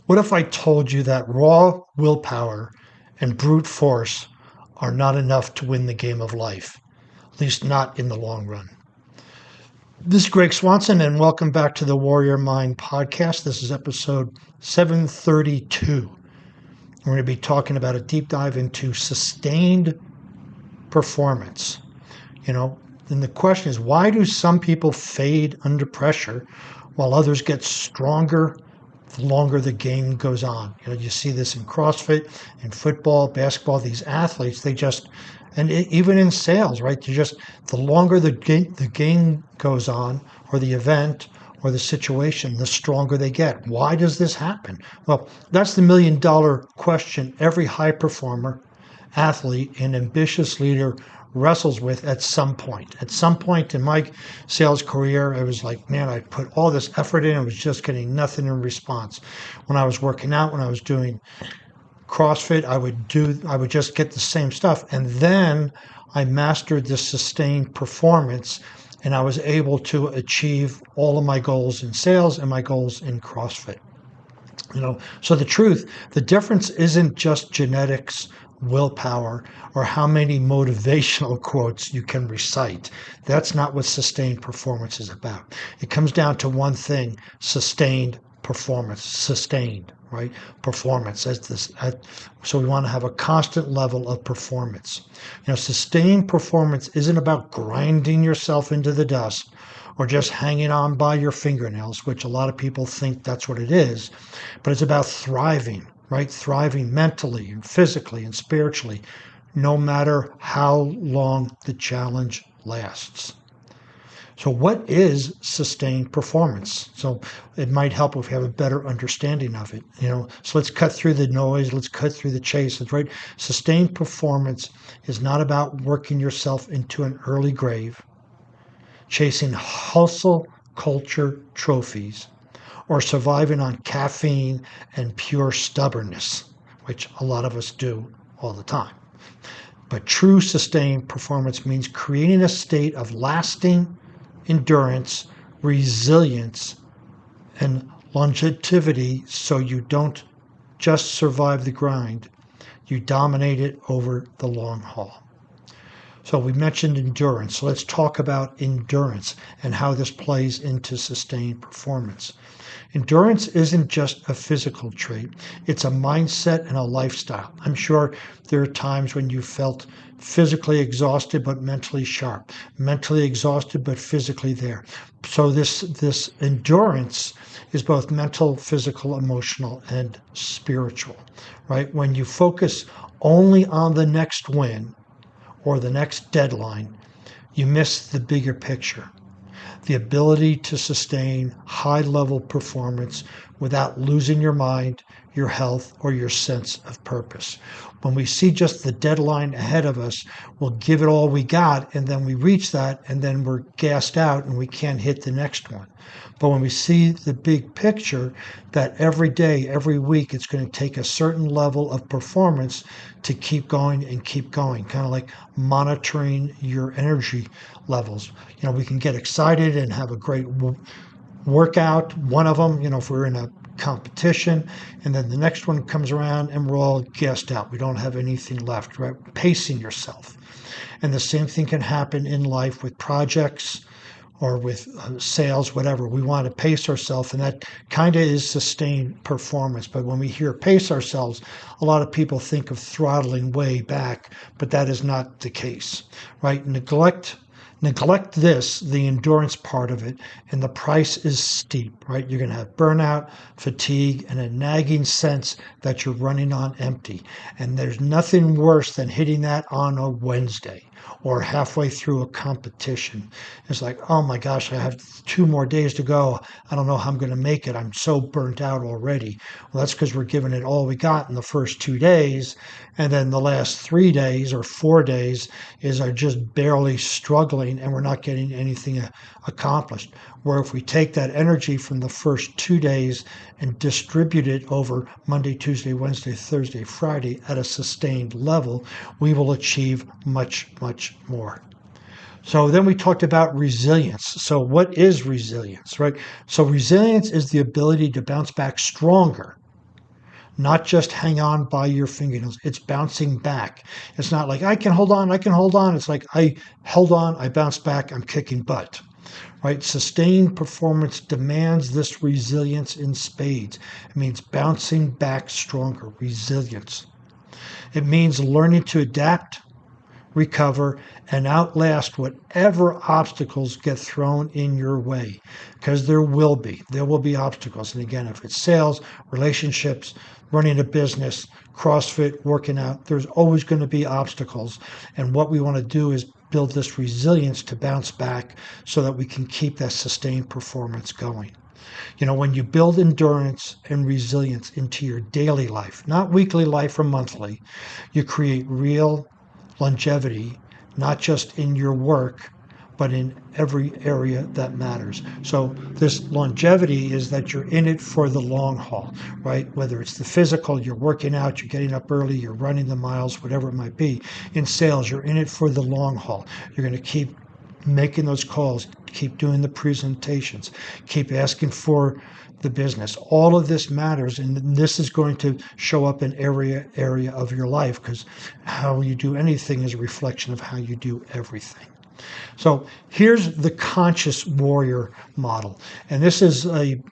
What if I told you that raw willpower and brute force are not enough to win the game of life, at least not in the long run? This is Gregg Swanson, and welcome back to the Warrior Mind podcast. This is episode 732. We're going to be talking about a deep dive into sustained performance. And the question is, why do some people fade under pressure while others get stronger the longer the game goes on? You see this in CrossFit, in football, basketball. These athletes, even in sales, right? The longer the game goes on, or the event, or the situation, the stronger they get. Why does this happen? Well, that's the $1,000,000 question every high performer, athlete, and ambitious leader wrestles with at some point. At some point in my sales career, it was like, man, I put all this effort in, I was just getting nothing in response. When I was working out, when I was doing CrossFit, I would just get the same stuff. And then I mastered this sustained performance, and I was able to achieve all of my goals in sales and my goals in CrossFit. So the difference isn't just genetics, willpower, or how many motivational quotes you can recite. That's not what sustained performance is about. It comes down to one thing: sustained performance. Sustained, right? Performance. So we want to have a constant level of performance. Sustained performance isn't about grinding yourself into the dust or just hanging on by your fingernails, which a lot of people think that's what it is, but it's about thriving, right? Thriving mentally and physically and spiritually, no matter how long the challenge lasts. So what is sustained performance? So it might help if we have a better understanding of it. So let's cut through the noise. Let's cut through the chase. Right? Sustained performance is not about working yourself into an early grave, chasing hustle culture trophies, or surviving on caffeine and pure stubbornness, which a lot of us do all the time. But true sustained performance means creating a state of lasting endurance, resilience, and longevity, so you don't just survive the grind, you dominate it over the long haul. So we mentioned endurance. So let's talk about endurance and how this plays into sustained performance. Endurance isn't just a physical trait. It's a mindset and a lifestyle. I'm sure there are times when you felt physically exhausted but mentally sharp, mentally exhausted but physically there. So this endurance is both mental, physical, emotional, and spiritual, right? When you focus only on the next win or the next deadline, you miss the bigger picture. The ability to sustain high-level performance without losing your mind, your health, or your sense of purpose. When we see just the deadline ahead of us, we'll give it all we got, and then we reach that, and then we're gassed out and we can't hit the next one. But when we see the big picture, that every day, every week, it's going to take a certain level of performance to keep going and keep going, kind of like monitoring your energy levels. We can get excited and have a great workout, one of them, if we're in a competition, and then the next one comes around and we're all gassed out. We don't have anything left, right? Pacing yourself. And the same thing can happen in life with projects or with sales, whatever. We want to pace ourselves, and that kind of is sustained performance. But when we hear pace ourselves, a lot of people think of throttling way back, but that is not the case, right? Neglect this, the endurance part of it, and the price is steep, right? You're going to have burnout, fatigue, and a nagging sense that you're running on empty. And there's nothing worse than hitting that on a Wednesday or halfway through a competition. It's like, oh my gosh, I have 2 more days to go. I don't know how I'm going to make it. I'm so burnt out already. Well, that's because we're giving it all we got in the first 2 days. And then the last 3 days or 4 days are just barely struggling, and we're not getting anything accomplished. Where if we take that energy from the first 2 days and distribute it over Monday, Tuesday, Wednesday, Thursday, Friday at a sustained level, we will achieve much, much more. So then we talked about resilience. So what is resilience, right? So resilience is the ability to bounce back stronger not just hang on by your fingernails. It's bouncing back. It's not like I can hold on, I can hold on. It's like I held on, I bounced back, I'm kicking butt. Right? Sustained performance demands this resilience in spades. It means bouncing back stronger, resilience. It means learning to adapt, recover, and outlast whatever obstacles get thrown in your way. Because there will be. There will be obstacles. And again, if it's sales, relationships, running a business, CrossFit, working out, there's always going to be obstacles. And what we want to do is build this resilience to bounce back so that we can keep that sustained performance going. You know, when you build endurance and resilience into your daily life, not weekly life or monthly, you create real longevity, not just in your work, but in every area that matters. So this longevity is that you're in it for the long haul, right? Whether it's the physical, you're working out, you're getting up early, you're running the miles, whatever it might be. In sales, you're in it for the long haul. You're going to keep making those calls, keep doing the presentations, keep asking for the business. All of this matters, and this is going to show up in area of your life, because how you do anything is a reflection of how you do everything. So here's the conscious warrior model, and this is a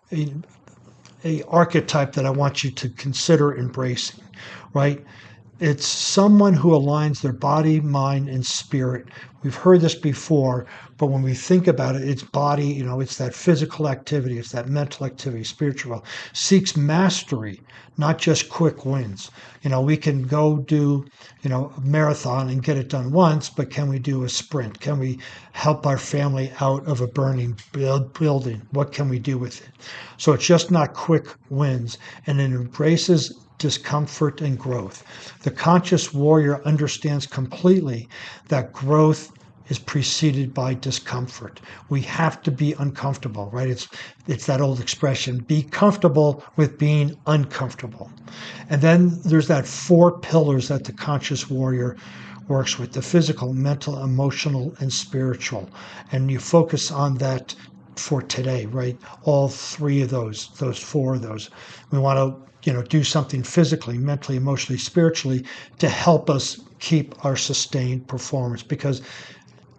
archetype that I want you to consider embracing, right? It's someone who aligns their body, mind, and spirit. We've heard this before, but when we think about it, it's body, you know, it's that physical activity, it's that mental activity, spiritual, seeks mastery, not just quick wins. You know, we can go do, you know, a marathon and get it done once, but can we do a sprint? Can we help our family out of a burning building? What can we do with it? So it's just not quick wins, and it embraces discomfort and growth. The conscious warrior understands completely that growth is preceded by discomfort. We have to be uncomfortable, right? It's that old expression, be comfortable with being uncomfortable. And then there's that 4 pillars that the conscious warrior works with: the physical, mental, emotional, and spiritual. And you focus on that for today, right? All 3 of those 4 of those. We want to, you know, do something physically, mentally, emotionally, spiritually to help us keep our sustained performance, because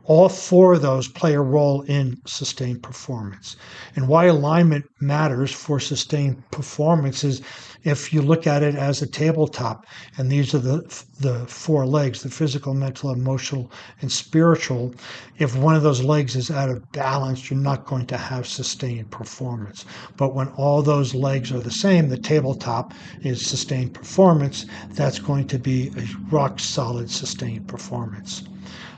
all 4 of those play a role in sustained performance. And why alignment matters for sustained performance is if you look at it as a tabletop, and these are the 4 legs: the physical, mental, emotional, and spiritual. If one of those legs is out of balance, you're not going to have sustained performance. But when all those legs are the same, the tabletop is sustained performance, that's going to be a rock solid sustained performance.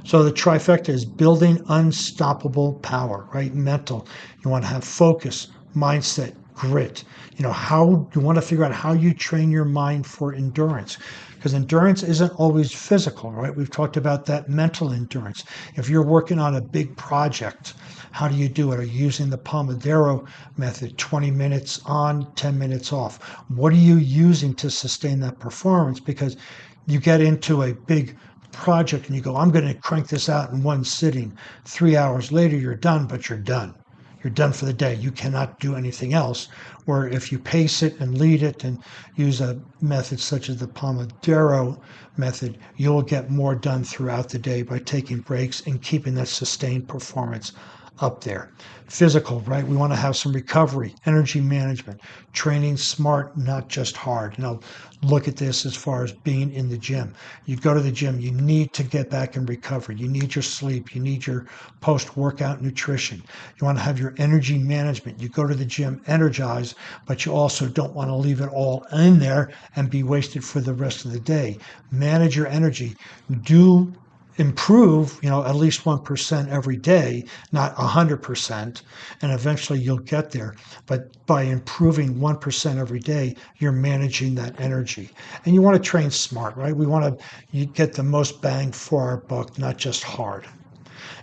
So the trifecta is building unstoppable power, right? Mental. You want to have focus, mindset, grit. You know, how you want to figure out how you train your mind for endurance, because endurance isn't always physical, right? We've talked about that mental endurance. If you're working on a big project, how do you do it? Are you using the Pomodoro method, 20 minutes on, 10 minutes off? What are you using to sustain that performance? Because you get into a big project and you go, I'm going to crank this out in one sitting. 3 hours later, you're done, but you're done. You're done for the day. You cannot do anything else. Where if you pace it and lead it and use a method such as the Pomodoro method, you'll get more done throughout the day by taking breaks and keeping that sustained performance up there. Physical, right? We want to have some recovery, energy management, training smart, not just hard. Now, look at this as far as being in the gym. You go to the gym, you need to get back in recovery. You need your sleep. You need your post-workout nutrition. You want to have your energy management. You go to the gym energized, but you also don't want to leave it all in there and be wasted for the rest of the day. Manage your energy. Do improve, you know, at least 1% every day, not 100%, and eventually you'll get there. But by improving 1% every day, you're managing that energy. And you want to train smart, right? We want to get the most bang for our buck, not just hard.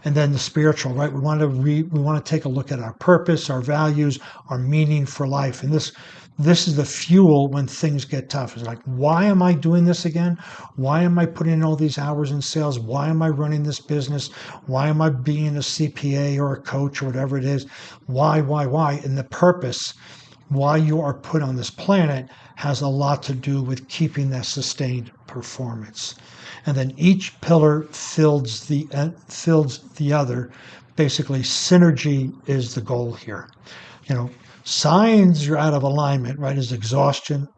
And then the spiritual, right? We want to take a look at our purpose, our values, our meaning for life. And this is the fuel when things get tough. It's like, why am I doing this again? Why am I putting in all these hours in sales? Why am I running this business? Why am I being a CPA or a coach or whatever it is? Why? And the purpose, why you are put on this planet has a lot to do with keeping that sustained performance. And then each pillar fills the other. Basically, synergy is the goal here. Signs you're out of alignment, right, is exhaustion,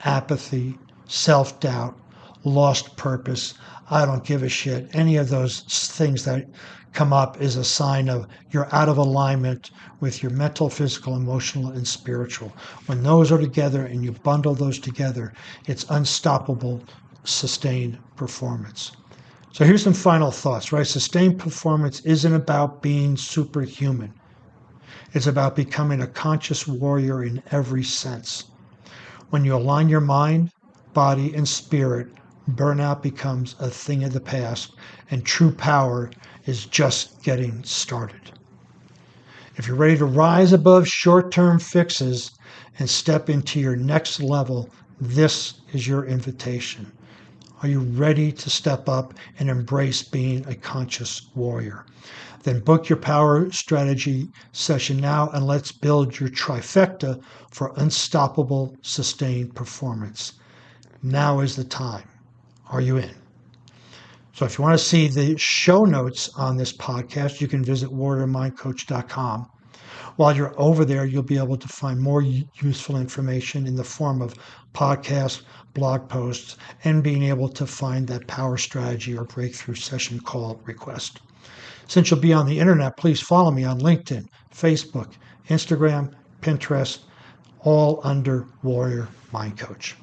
apathy, self-doubt, lost purpose, I don't give a shit. Any of those things that come up is a sign of you're out of alignment with your mental, physical, emotional, and spiritual. When those are together and you bundle those together, it's unstoppable, sustained performance. So here's some final thoughts, right? Sustained performance isn't about being superhuman. It's about becoming a conscious warrior in every sense. When you align your mind, body, and spirit, burnout becomes a thing of the past, and true power is just getting started. If you're ready to rise above short-term fixes and step into your next level, this is your invitation. Are you ready to step up and embrace being a conscious warrior? Then book your power strategy session now, and let's build your trifecta for unstoppable, sustained performance. Now is the time. Are you in? So if you want to see the show notes on this podcast, you can visit warriormindcoach.com. While you're over there, you'll be able to find more useful information in the form of podcasts, blog posts, and being able to find that power strategy or breakthrough session call request. Since you'll be on the internet, please follow me on LinkedIn, Facebook, Instagram, Pinterest, all under Warrior Mind Coach.